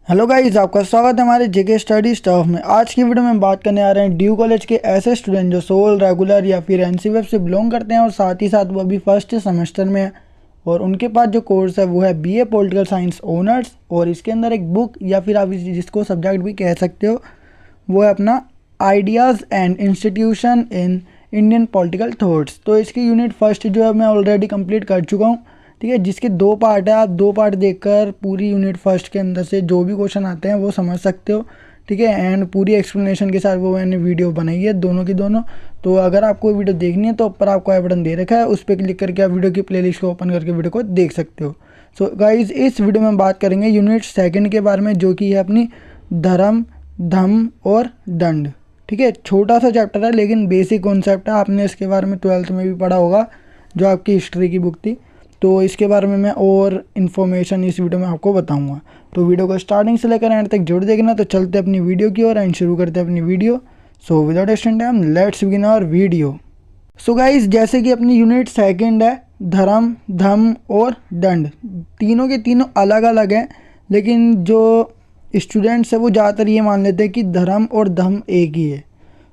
Hello guys, आपका स्वागत है हमारे जेके स्टडी स्टफ में। आज की वीडियो में बात करने आ रहे हैं ड्यू कॉलेज के ऐसे स्टूडेंट जो सोल, रेगुलर या फिर एनसीवेफ से बिलोंग करते हैं और साथ ही साथ वो अभी फर्स्ट सेमेस्टर में है और उनके पास जो कोर्स है वो है बीए पॉलिटिकल साइंस ऑनर्स। और इसके अंदर एक बुक या फिर आप जिसको सब्जेक्ट भी कह सकते हो वो है अपना ideas and institution in Indian political thoughts. तो इसकी यूनिट फर्स्ट जो है मैं ऑलरेडी कंप्लीट कर चुका हूँ, ठीक है, जिसके दो पार्ट है। आप दो पार्ट देखकर पूरी यूनिट फर्स्ट के अंदर से जो भी क्वेश्चन आते हैं वो समझ सकते हो, ठीक है। एंड पूरी एक्सप्लेनेशन के साथ वो मैंने वीडियो बनाई है दोनों की दोनों। तो अगर आपको वीडियो देखनी है तो ऊपर आपको आई बटन दे रखा है, उस पर क्लिक करके आप वीडियो की प्लेलिस्ट को ओपन करके वीडियो को देख सकते हो। सो गाइज, इस वीडियो में बात करेंगे यूनिट सेकेंड के बारे में, जो कि है अपनी धर्म, धम और दंड, ठीक है। छोटा सा चैप्टर है लेकिन बेसिक कॉन्सेप्ट है। आपने इसके बारे में 12th में भी पढ़ा होगा जो आपकी हिस्ट्री की बुक थी। तो इसके बारे में मैं और इन्फॉर्मेशन इस वीडियो में आपको बताऊंगा। तो वीडियो को स्टार्टिंग से लेकर एंड तक जरूर देखना। तो चलते अपनी वीडियो की ओर एंड शुरू करते हैं अपनी video. So without wasting time let's begin our video. So guys, जैसे कि अपनी यूनिट सेकंड है धर्म, धम और दंड, तीनों के तीनों अलग अलग हैं, लेकिन जो स्टूडेंट्स है वो ज़्यादातर ये मान लेते हैं कि धर्म और धम एक ही है।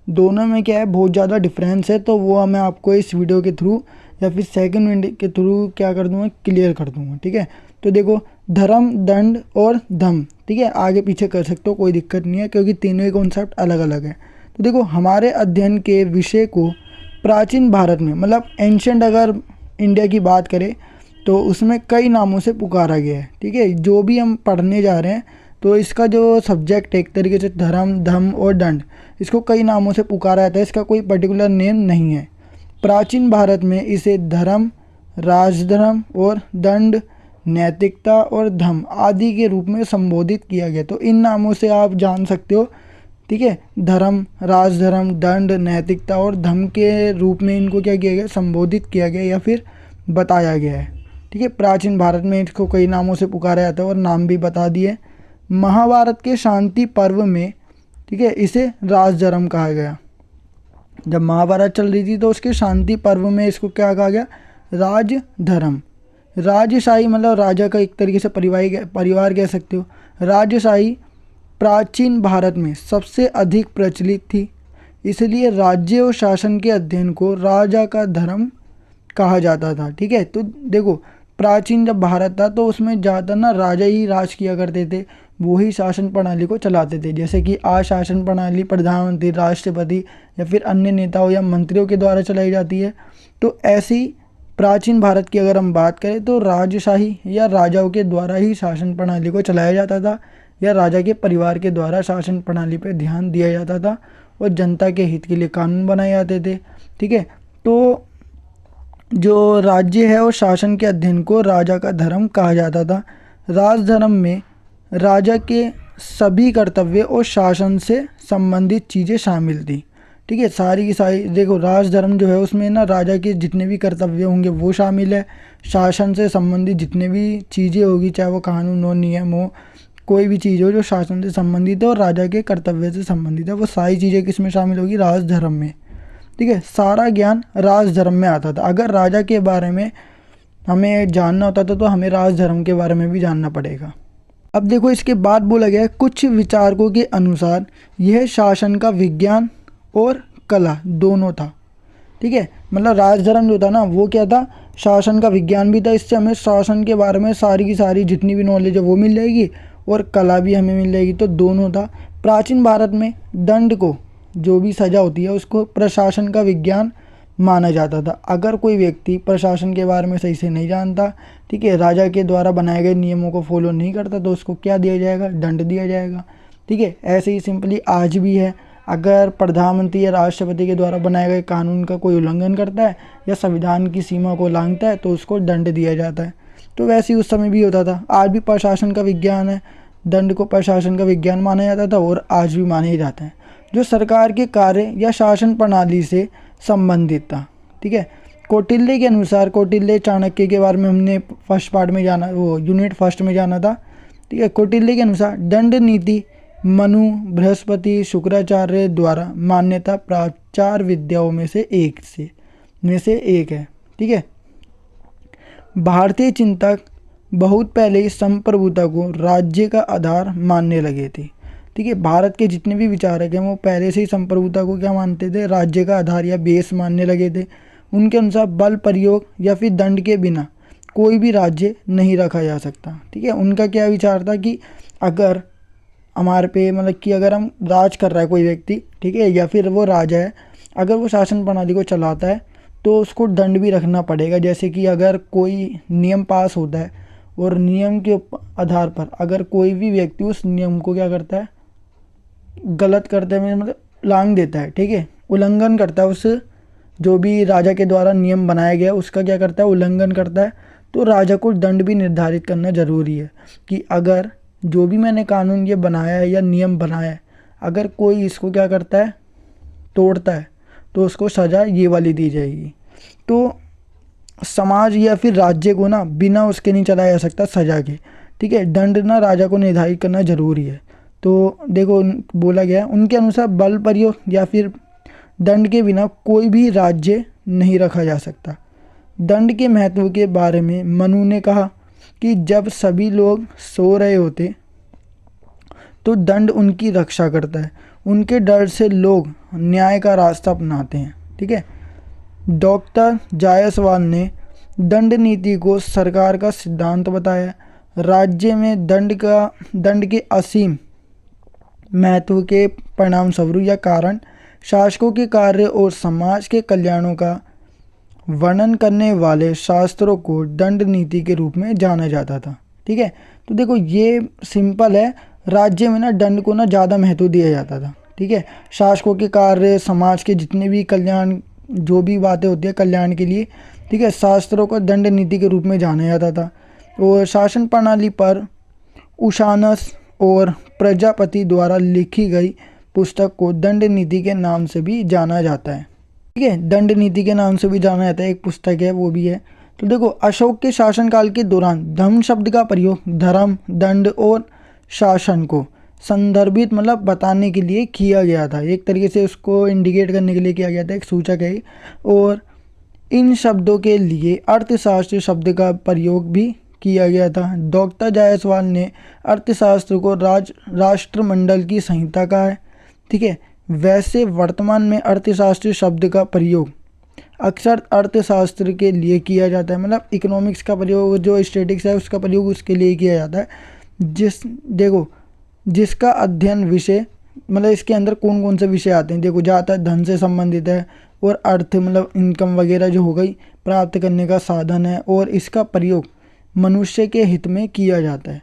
दोनों में क्या है, बहुत ज़्यादा डिफरेंस है। तो वो मैं आपको इस वीडियो के थ्रू या फिर सेकंड वीडियो के थ्रू क्या कर दूंगा, क्लियर कर दूंगा, ठीक है। तो देखो, धर्म, दंड और धम, ठीक है, आगे पीछे कर सकते हो, कोई दिक्कत नहीं है क्योंकि तीनों ही कॉन्सेप्ट अलग अलग है। तो देखो, हमारे अध्ययन के विषय को प्राचीन भारत में, मतलब एंशेंट अगर इंडिया की बात करें तो उसमें कई नामों से पुकारा गया है, ठीक है। जो भी हम पढ़ने जा रहे हैं तो इसका जो सब्जेक्ट है एक तरीके से धर्म, धम और दंड, इसको कई नामों से पुकारा जाता है, इसका कोई पर्टिकुलर नेम नहीं है। प्राचीन भारत में इसे धर्म, राजधर्म और दंड, नैतिकता और धम आदि के रूप में संबोधित किया गया। तो इन नामों से आप जान सकते हो, ठीक है। धर्म, राजधर्म, दंड, नैतिकता और धम के रूप में इनको क्या किया गया, संबोधित किया गया या फिर बताया गया है, ठीक है। प्राचीन भारत में इसको कई नामों से पुकारा जाता है और नाम भी बता दिए। महाभारत के शांति पर्व में, ठीक है, इसे राजधर्म कहा गया। जब महाभारत चल रही थी तो उसके शांति पर्व में इसको क्या कहा गया, राजधर्म। राजशाही मतलब राजा का एक तरीके से परिवार कह सकते हो। राजशाही प्राचीन भारत में सबसे अधिक प्रचलित थी, इसलिए राज्य और शासन के अध्ययन को राजा का धर्म कहा जाता था, ठीक है। तो देखो, प्राचीन जब भारत था तो उसमें ज़्यादातर ना राजा ही राज किया करते थे, वो ही शासन प्रणाली को चलाते थे। जैसे कि आज शासन प्रणाली प्रधानमंत्री, राष्ट्रपति या फिर अन्य नेताओं या मंत्रियों के द्वारा चलाई जाती है। तो ऐसी प्राचीन भारत की अगर हम बात करें तो राजशाही या राजाओं के द्वारा ही शासन प्रणाली को चलाया जाता था, या राजा के परिवार के द्वारा शासन प्रणाली पर ध्यान दिया जाता था और जनता के हित के लिए कानून बनाए जाते थे, ठीक है। तो जो राज्य है और शासन के अध्ययन को राजा का धर्म कहा जाता था। राजधर्म में राजा के सभी कर्तव्य और शासन से संबंधित चीज़ें शामिल थी, ठीक है, सारी की सारी। देखो, राजधर्म जो है उसमें ना राजा के जितने भी कर्तव्य होंगे वो शामिल है, शासन से संबंधित जितने भी चीज़ें होगी, चाहे वो कानून हो, नियम हो, कोई भी चीज़ हो जो शासन से संबंधित है और राजा के कर्तव्य से संबंधित है, वो सारी चीज़ें किसमें शामिल होगी, राजधर्म में, ठीक है। सारा ज्ञान राजधर्म में आता था। अगर राजा के बारे में हमें जानना होता था तो हमें राजधर्म के बारे में भी जानना पड़ेगा। अब देखो, इसके बाद बोला गया है, कुछ विचारकों के अनुसार यह शासन का विज्ञान और कला दोनों था, ठीक है। मतलब राजधर्म जो था ना वो क्या था, शासन का विज्ञान भी था, इससे हमें शासन के बारे में सारी की सारी जितनी भी नॉलेज है वो मिल जाएगी और कला भी हमें मिल जाएगी। तो दोनों था। प्राचीन भारत में दंड को, जो भी सज़ा होती है, उसको प्रशासन का विज्ञान माना जाता था। अगर कोई व्यक्ति प्रशासन के बारे में सही से नहीं जानता, ठीक है, राजा के द्वारा बनाए गए नियमों को फॉलो नहीं करता, तो उसको क्या दिया जाएगा, दंड दिया जाएगा, ठीक है। ऐसे ही सिंपली आज भी है, अगर प्रधानमंत्री या राष्ट्रपति के द्वारा बनाए गए कानून का कोई उल्लंघन करता है या संविधान की सीमा को लांघता है तो उसको दंड दिया जाता है। तो वैसे ही उस समय भी होता था। आज भी प्रशासन का विज्ञान है, दंड को प्रशासन का विज्ञान माना जाता था और आज भी माना ही जाता है, जो सरकार के कार्य या शासन प्रणाली से संबंधित था, ठीक है। कौटिल्य के अनुसार, कौटिल्य चाणक्य के बारे में हमने फर्स्ट पार्ट में जाना, वो यूनिट फर्स्ट में जाना था, ठीक है। कौटिल्य के अनुसार दंड नीति मनु, बृहस्पति, शुक्राचार्य द्वारा मान्यता प्राप्त 4 विद्याओं में से एक है, ठीक है। भारतीय चिंतक बहुत पहले ही संप्रभुता को राज्य का आधार मानने लगे थे। ठीक है, भारत के जितने भी विचारक हैं वो पहले से ही संप्रभुता को क्या मानते थे, राज्य का आधार या बेस मानने लगे थे। उनके अनुसार बल प्रयोग या फिर दंड के बिना कोई भी राज्य नहीं रखा जा सकता। ठीक है, उनका क्या विचार था कि अगर हमारे पे मतलब कि अगर हम राज कर रहा है कोई व्यक्ति, ठीक है, या फिर वो राजा है, अगर वो शासन प्रणाली को चलाता है तो उसको दंड भी रखना पड़ेगा। जैसे कि अगर कोई नियम पास होता है और नियम के आधार पर अगर कोई भी व्यक्ति उस नियम को क्या करता है, गलत करते हुए मतलब लांघ देता है, ठीक है, उल्लंघन करता है, उस जो भी राजा के द्वारा नियम बनाया गया उसका क्या करता है, उल्लंघन करता है, तो राजा को दंड भी निर्धारित करना ज़रूरी है कि अगर जो भी मैंने कानून ये बनाया है या नियम बनाया है, अगर कोई इसको क्या करता है, तोड़ता है, तो उसको सज़ा ये वाली दी जाएगी। तो समाज या फिर राज्य को ना बिना उसके नहीं चलाया जा सकता सज़ा के। ठीक है, दंड ना राजा को निर्धारित करना ज़रूरी है। तो देखो बोला गया है उनके अनुसार बल प्रयोग या फिर दंड के बिना कोई भी राज्य नहीं रखा जा सकता। दंड के महत्व के बारे में मनु ने कहा कि जब सभी लोग सो रहे होते तो दंड उनकी रक्षा करता है, उनके डर से लोग न्याय का रास्ता अपनाते हैं। ठीक है, डॉक्टर जायसवाल ने दंड नीति को सरकार का सिद्धांत बताया। राज्य में दंड के असीम महत्व के परिणाम स्वरूप या कारण शासकों के कार्य और समाज के कल्याणों का वर्णन करने वाले शास्त्रों को दंड नीति के रूप में जाना जाता था। ठीक है, तो देखो ये सिंपल है, राज्य में ना दंड को ना ज़्यादा महत्व दिया जाता था। ठीक है, शासकों के कार्य, समाज के जितने भी कल्याण, जो भी बातें होती है कल्याण के लिए, ठीक है, शास्त्रों को दंड नीति के रूप में जाना जाता था। और शासन प्रणाली पर उशानस और प्रजापति द्वारा लिखी गई पुस्तक को दंड नीति के नाम से भी जाना जाता है। ठीक है, दंड नीति के नाम से भी जाना जाता है, एक पुस्तक है वो भी है। तो देखो अशोक के शासनकाल के दौरान धर्म शब्द का प्रयोग धर्म, दंड और शासन को संदर्भित मतलब बताने के लिए किया गया था। एक तरीके से उसको इंडिकेट करने के लिए किया गया था, एक सूचक है। और इन शब्दों के लिए अर्थशास्त्र शब्द का प्रयोग भी किया गया था। डॉक्टर जायसवाल ने अर्थशास्त्र को राष्ट्रमंडल की संहिता कहा है। ठीक है, वैसे वर्तमान में अर्थशास्त्र शब्द का प्रयोग अक्सर अर्थशास्त्र के लिए किया जाता है, मतलब इकोनॉमिक्स का प्रयोग, जो स्टैटिक्स है उसका प्रयोग उसके लिए किया जाता है। जिसका अध्ययन विषय मतलब इसके अंदर कौन कौन से विषय आते हैं, देखो ज़्यादातर धन से संबंधित है और अर्थ मतलब इनकम वगैरह जो हो गई प्राप्त करने का साधन है, और इसका प्रयोग मनुष्य के हित में किया जाता है।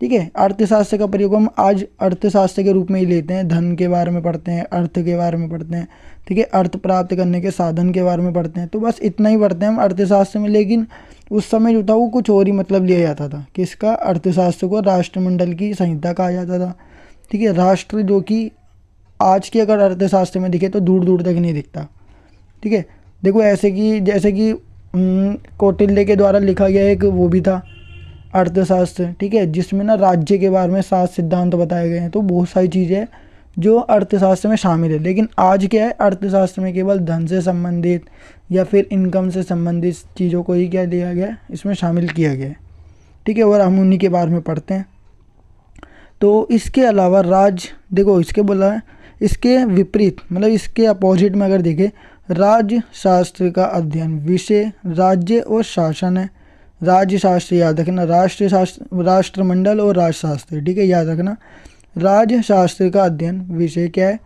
ठीक है, अर्थशास्त्र का प्रयोग हम आज अर्थशास्त्र के रूप में ही लेते हैं, धन के बारे में पढ़ते हैं, अर्थ के बारे में पढ़ते हैं। ठीक है, अर्थ प्राप्त करने के साधन के बारे में पढ़ते हैं, तो बस इतना ही पढ़ते हैं हम अर्थशास्त्र में। लेकिन उस समय जो था वो कुछ और ही मतलब लिया जाता था, किसका, अर्थशास्त्र को राष्ट्रमंडल की संहिता कहा जाता था। ठीक है, राष्ट्र जो कि आज के अगर अर्थशास्त्र में दिखे तो दूर दूर तक नहीं दिखता। ठीक है, देखो ऐसे कि जैसे कि कौटिल्य के द्वारा लिखा गया एक वो भी था अर्थशास्त्र, ठीक है, जिसमें ना राज्य के बारे में 7 सिद्धांत बताए गए हैं। तो बहुत सारी चीज़ें हैं जो अर्थशास्त्र में शामिल है, लेकिन आज क्या है, अर्थशास्त्र में केवल धन से संबंधित या फिर इनकम से संबंधित चीज़ों को ही क्या लिया गया है, इसमें शामिल किया गया है। ठीक है, और हम उन्हीं के बारे में पढ़ते हैं। तो इसके अलावा देखो इसके बोला है, इसके विपरीत मतलब इसके अपोजिट में अगर देखें, राज्य शास्त्र का अध्ययन विषय राज्य और शासन है। राज्य शास्त्र याद रखना, राष्ट्र शास्त्र, राष्ट्रमंडल और राजशास्त्र। ठीक है, याद रखना, राज्य शास्त्र का अध्ययन विषय क्या है,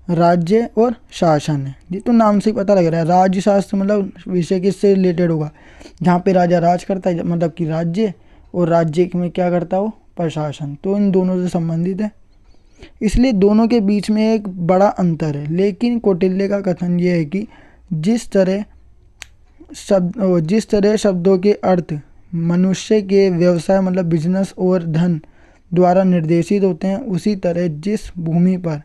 राज्य और शासन है। ये तो नाम से ही पता लग रहा है, राज्य शास्त्र मतलब विषय किससे रिलेटेड होगा, जहाँ पे राजा राज करता है, मतलब कि राज्य, और राज्य में क्या करता हो, प्रशासन, तो इन दोनों से संबंधित है। इसलिए दोनों के बीच में एक बड़ा अंतर है। लेकिन कौटिल्य का कथन ये है कि जिस तरह शब्दों के अर्थ मनुष्य के व्यवसाय मतलब बिजनेस और धन द्वारा निर्देशित होते हैं, उसी तरह जिस भूमि पर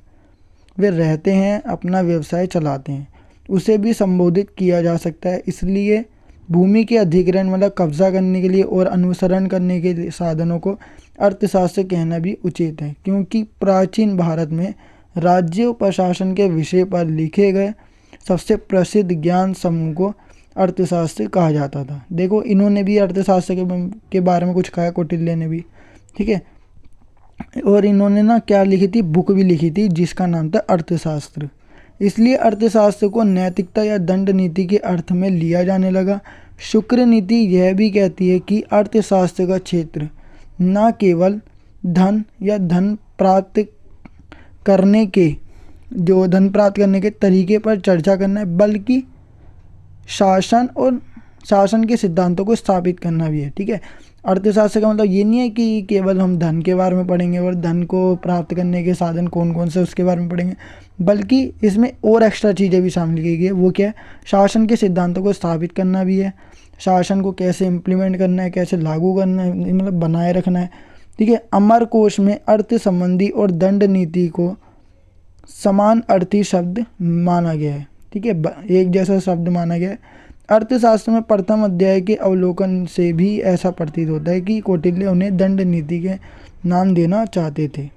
वे रहते हैं अपना व्यवसाय चलाते हैं उसे भी संबोधित किया जा सकता है। इसलिए भूमि के अधिग्रहण मतलब कब्जा करने के लिए और अनुसरण करने के लिए साधनों को अर्थशास्त्र कहना भी उचित है, क्योंकि प्राचीन भारत में राज्य और प्रशासन के विषय पर लिखे गए सबसे प्रसिद्ध ज्ञान समूह को अर्थशास्त्र कहा जाता था। देखो इन्होंने भी अर्थशास्त्र के बारे में कुछ कहा, कौटिल्य ने भी, ठीक है। और इन्होंने ना क्या लिखी थी, बुक भी लिखी थी जिसका नाम था अर्थशास्त्र। इसलिए अर्थशास्त्र को नैतिकता या दंड नीति के अर्थ में लिया जाने लगा। शुक्र नीति यह भी कहती है कि अर्थशास्त्र का क्षेत्र न केवल धन या धन प्राप्त करने के तरीके पर चर्चा करना है, बल्कि शासन के सिद्धांतों को स्थापित करना भी है, ठीक है। अर्थशास्त्र का मतलब ये नहीं है कि केवल हम धन के बारे में पढ़ेंगे और धन को प्राप्त करने के साधन कौन कौन से उसके बारे में पढ़ेंगे, बल्कि इसमें और एक्स्ट्रा चीज़ें भी शामिल की गई है। वो क्या है, शासन के सिद्धांतों को स्थापित करना भी है, शासन को कैसे इम्प्लीमेंट करना है, कैसे लागू करना है, मतलब बनाए रखना है, ठीक है। अमरकोश में अर्थ संबंधी और दंड नीति को समान अर्थी शब्द माना गया है, ठीक है, एक जैसा शब्द माना गया है। अर्थशास्त्र में प्रथम अध्याय के अवलोकन से भी ऐसा प्रतीत होता है कि कौटिल्य उन्हें दंड नीति के नाम देना चाहते थे।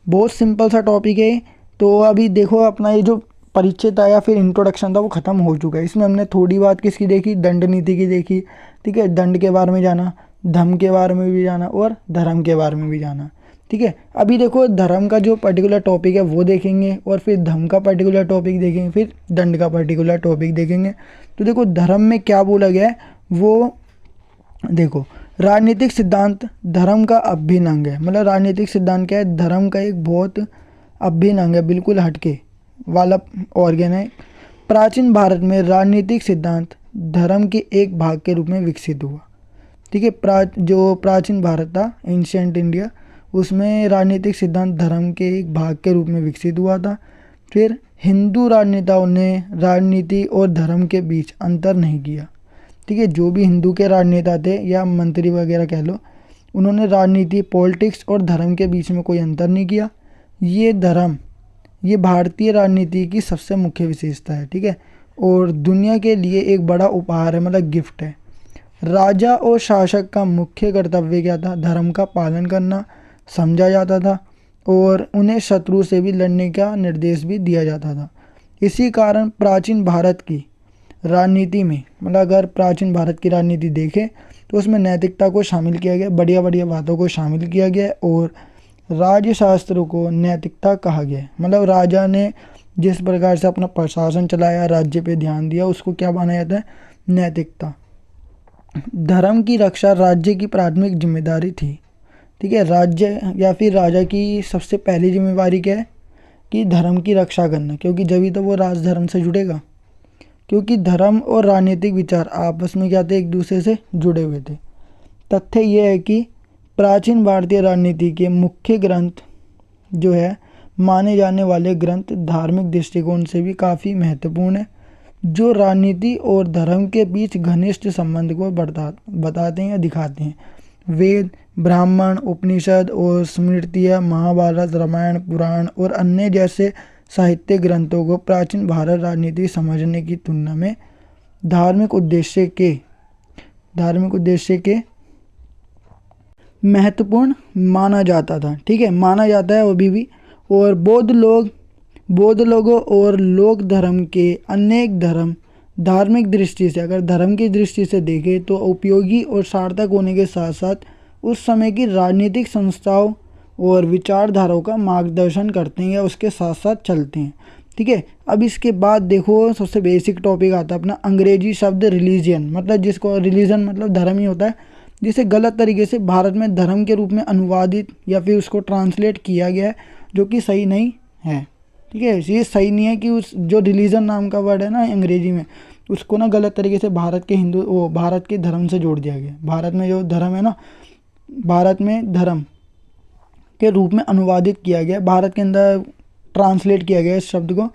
बहुत सिंपल सा टॉपिक है। तो अभी देखो अपना ये जो परिचय था या फिर इंट्रोडक्शन था वो ख़त्म हो चुका है। इसमें हमने थोड़ी बात किसकी देखी, दंड नीति की देखी, ठीक है। दंड के बारे में जाना, धर्म के बारे में भी जाना और धर्म के बारे में भी जाना, ठीक है। अभी देखो धर्म का जो पर्टिकुलर टॉपिक है वो देखेंगे और फिर धर्म का पर्टिकुलर टॉपिक देखेंगे, फिर दंड का पर्टिकुलर टॉपिक देखेंगे। तो देखो धर्म में क्या बोला गया है वो देखो, राजनीतिक सिद्धांत धर्म का अभिन्न अंग है। मतलब राजनीतिक सिद्धांत क्या है, धर्म का एक बहुत अभिन्न अंग है, बिल्कुल हटके वाला ऑर्गन है। प्राचीन भारत में राजनीतिक सिद्धांत धर्म के एक भाग के रूप में विकसित हुआ, ठीक है। जो प्राचीन भारत था, एंशिएंट इंडिया, उसमें राजनीतिक सिद्धांत धर्म के एक भाग के रूप में विकसित हुआ था। फिर हिंदू राजनेताओं ने राजनीति और धर्म के बीच अंतर नहीं किया, ठीक है। जो भी हिंदू के राजनेता थे या मंत्री वगैरह कह लो, उन्होंने राजनीति, पॉलिटिक्स और धर्म के बीच में कोई अंतर नहीं किया। ये भारतीय राजनीति की सबसे मुख्य विशेषता है, ठीक है, और दुनिया के लिए एक बड़ा उपहार है, मतलब गिफ्ट है। राजा और शासक का मुख्य कर्तव्य क्या था, धर्म का पालन करना समझा जाता था और उन्हें शत्रु से भी लड़ने का निर्देश भी दिया जाता था। इसी कारण प्राचीन भारत की राजनीति में, मतलब अगर प्राचीन भारत की राजनीति देखें तो उसमें नैतिकता को शामिल किया गया, बढ़िया बढ़िया बातों को शामिल किया गया और राज्यशास्त्र को नैतिकता कहा गया है। मतलब राजा ने जिस प्रकार से अपना प्रशासन चलाया, राज्य पे ध्यान दिया, उसको क्या माना जाता है, नैतिकता। धर्म की रक्षा राज्य की प्राथमिक जिम्मेदारी थी, ठीक है। राज्य या फिर राजा की सबसे पहली जिम्मेवारी क्या है कि धर्म की रक्षा करना, क्योंकि जभी तो वो राजधर्म से जुड़ेगा, क्योंकि धर्म और राजनीतिक विचार आपस में क्या थे, एक दूसरे से जुड़े हुए थे। तथ्य यह है कि प्राचीन भारतीय राजनीति के मुख्य ग्रंथ जो है, माने जाने वाले ग्रंथ धार्मिक दृष्टिकोण से भी काफ़ी महत्वपूर्ण है, जो राजनीति और धर्म के बीच घनिष्ठ संबंध को बताते हैं या दिखाते हैं। वेद, ब्राह्मण, उपनिषद और स्मृतियाँ, महाभारत, रामायण, पुराण और अन्य जैसे साहित्य ग्रंथों को प्राचीन भारत राजनीति समझने की तुलना में धार्मिक उद्देश्य के महत्वपूर्ण माना जाता था, ठीक है, माना जाता है अभी भी। और बौद्ध लोगों और लोक धर्म के अनेक धर्म धार्मिक दृष्टि से, अगर धर्म की दृष्टि से देखें तो उपयोगी और सार्थक होने के साथ साथ उस समय की राजनीतिक संस्थाओं और विचारधाराओं का मार्गदर्शन करते हैं या उसके साथ साथ चलते हैं, ठीक है। अब इसके बाद देखो सबसे बेसिक टॉपिक आता है अपना अंग्रेजी शब्द रिलीजियन, मतलब जिसको रिलीजन मतलब धर्म ही होता है, जिसे गलत तरीके से भारत में धर्म के रूप में अनुवादित या फिर उसको ट्रांसलेट किया गया है, जो कि सही नहीं है, ठीक है। ये सही नहीं है कि उस जो रिलीजन नाम का वर्ड है ना अंग्रेजी में, उसको ना गलत तरीके से भारत के धर्म से जोड़ दिया गया। भारत में जो धर्म है ना, भारत में धर्म के रूप में अनुवादित किया गया, भारत के अंदर ट्रांसलेट किया गया इस शब्द को,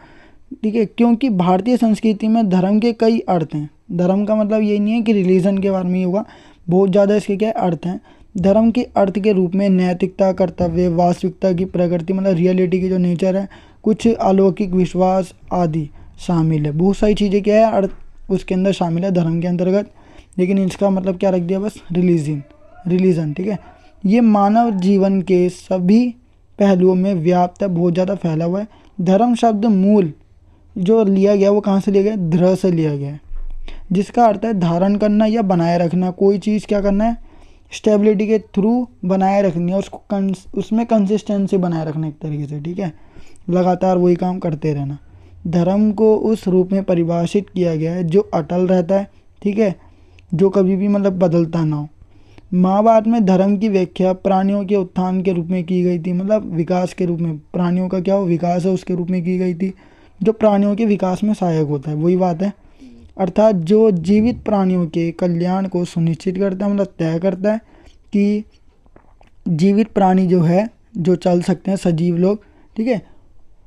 ठीक है। क्योंकि भारतीय संस्कृति में धर्म के कई अर्थ हैं। धर्म का मतलब ये नहीं है कि रिलीजन के बारे में ही होगा, बहुत ज़्यादा इसके क्या अर्थ हैं। धर्म के अर्थ के रूप में नैतिकता, कर्तव्य, वास्तविकता की प्रकृति, मतलब रियलिटी की जो नेचर है, कुछ अलौकिक विश्वास आदि शामिल है। बहुत सारी चीज़ें क्या है अर्थ उसके अंदर शामिल है धर्म के अंतर्गत, लेकिन इसका मतलब क्या रख दिया बस, रिलीजन, ठीक है। ये मानव जीवन के सभी पहलुओं में व्याप्त है, बहुत ज़्यादा फैला हुआ है। धर्म शब्द मूल जो लिया गया वो कहाँ से लिया गया, धर्म से लिया गया है। जिसका अर्थ है धारण करना या बनाए रखना। कोई चीज़ क्या करना है, स्टेबिलिटी के थ्रू बनाए रखनी है, उसको उसमें कंसिस्टेंसी बनाए रखना एक तरीके से, ठीक है, लगातार वही काम करते रहना। धर्म को उस रूप में परिभाषित किया गया है जो अटल रहता है, ठीक है, जो कभी भी मतलब बदलता ना हो। महाभारत में धर्म की व्याख्या प्राणियों के उत्थान के रूप में की गई थी, मतलब विकास के रूप में, प्राणियों का क्या हो विकास है उसके रूप में की गई थी, जो प्राणियों के विकास में सहायक होता है, वही बात है। अर्थात जो जीवित प्राणियों के कल्याण को सुनिश्चित करता है, मतलब तय करता है कि जीवित प्राणी जो है, जो चल सकते हैं सजीव लोग, ठीक है,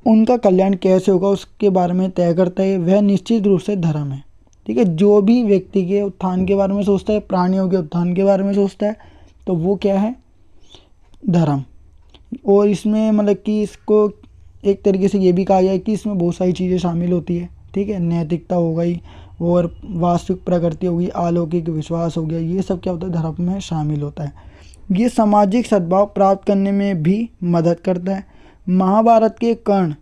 उनका कल्याण कैसे होगा उसके बारे में तय करता है, वह निश्चित रूप से धर्म है, ठीक है। जो भी व्यक्ति के उत्थान के बारे में सोचता है, प्राणियों के उत्थान के बारे में सोचता है, तो वो क्या है, धर्म। और इसमें मतलब कि इसको एक तरीके से ये भी कहा गया है कि इसमें बहुत सारी चीज़ें शामिल होती है, ठीक है, नैतिकता हो गई और वास्तविक प्रकृति हो गई, अलौकिक विश्वास हो गया, ये सब क्या होता है, धर्म में शामिल होता है। ये सामाजिक सद्भाव प्राप्त करने में भी मदद करता है। महाभारत के कर्ण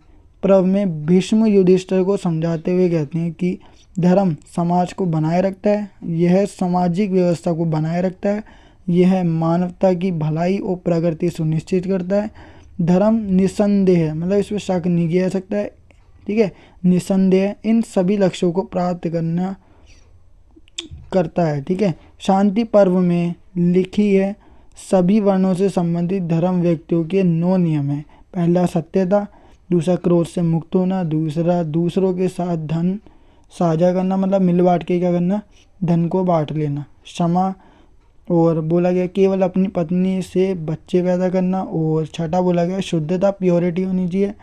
पर्व में भीष्म युधिष्ठिर को समझाते हुए कहते हैं कि धर्म समाज को बनाए रखता है, यह सामाजिक व्यवस्था को बनाए रखता है, यह मानवता की भलाई और प्रगति सुनिश्चित करता है। धर्म निस्संदेह, मतलब इसमें शक नहीं किया जा सकता है, ठीक है, निस्संदेह इन सभी लक्ष्यों को प्राप्त करता है, ठीक है। शांति पर्व में लिखी है सभी वर्णों से संबंधित धर्म व्यक्तियों के 9 नियम हैं। पहला सत्यता, दूसरा क्रोध से मुक्त होना, दूसरा दूसरों के साथ धन साझा करना, मतलब मिल बांट के क्या करना, धन को बांट लेना, क्षमा, और बोला गया केवल अपनी पत्नी से बच्चे पैदा करना, और छठा बोला गया शुद्धता, प्योरिटी होनी चाहिए।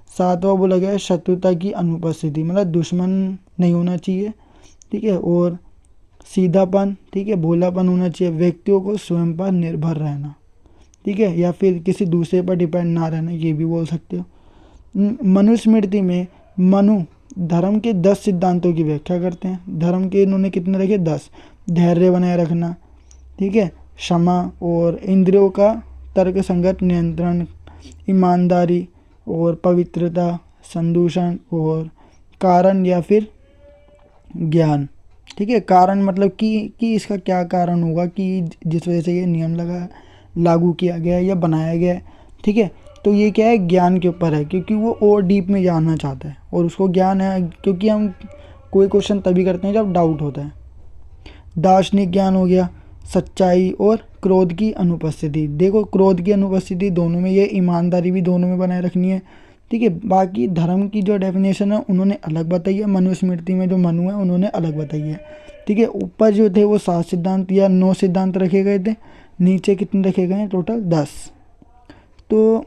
सातवां बोला गया शत्रुता की अनुपस्थिति, मतलब दुश्मन नहीं होना चाहिए, ठीक है, और सीधापन, ठीक है, भोलापन होना चाहिए। व्यक्तियों को स्वयं पर निर्भर रहना, ठीक है, या फिर किसी दूसरे पर डिपेंड ना रहना, ये भी बोल सकते हो। मनुस्मृति में मनु धर्म के 10 सिद्धांतों की व्याख्या करते हैं। धर्म के इन्होंने कितने रखे, 10। धैर्य बनाए रखना, ठीक है, क्षमा और इंद्रियों का तर्क संगत नियंत्रण, ईमानदारी और पवित्रता, संदूषण और कारण या फिर ज्ञान, ठीक है। कारण मतलब कि इसका क्या कारण होगा कि जिस वजह से ये नियम लागू किया गया है या बनाया गया है, ठीक है। तो ये क्या है, ज्ञान के ऊपर है, क्योंकि वो और डीप में जानना चाहता है और उसको ज्ञान है, क्योंकि हम कोई क्वेश्चन तभी करते हैं जब डाउट होता है। दार्शनिक ज्ञान हो गया, सच्चाई और क्रोध की अनुपस्थिति। देखो क्रोध की अनुपस्थिति दोनों में, ये ईमानदारी भी दोनों में बनाए रखनी है, ठीक है। बाकी धर्म की जो डेफिनेशन है उन्होंने अलग बताई है, मनुस्मृति में जो मनु है उन्होंने अलग बताई है, ठीक है। ऊपर जो थे वो 7 सिद्धांत या 9 सिद्धांत रखे गए थे, नीचे कितने रखे गए हैं, टोटल 10। तो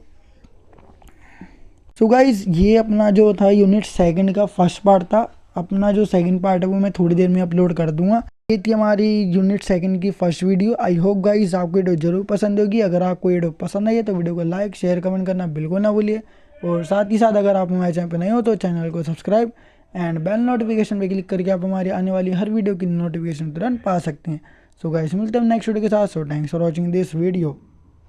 गाइज ये अपना जो था यूनिट सेकंड का फर्स्ट पार्ट था। अपना जो सेकंड पार्ट है वो मैं थोड़ी देर में अपलोड कर दूंगा। ये थी हमारी यूनिट सेकंड की first video. I hope guys आपको वीडियो जरूर पसंद होगी। अगर आपको वीडियो पसंद आई है तो वीडियो को लाइक शेयर कमेंट करना बिल्कुल ना भूलिए, और साथ ही साथ अगर आप हमारे चैनल पर नए हो तो चैनल को सब्सक्राइब एंड बेल नोटिफिकेशन पे क्लिक करके आप हमारी आने वाली हर वीडियो की नोटिफिकेशन तुरंत पा सकते हैं। सो गाइस मिलते हैं नेक्स्ट वीडियो के साथ। So thanks for watching this video.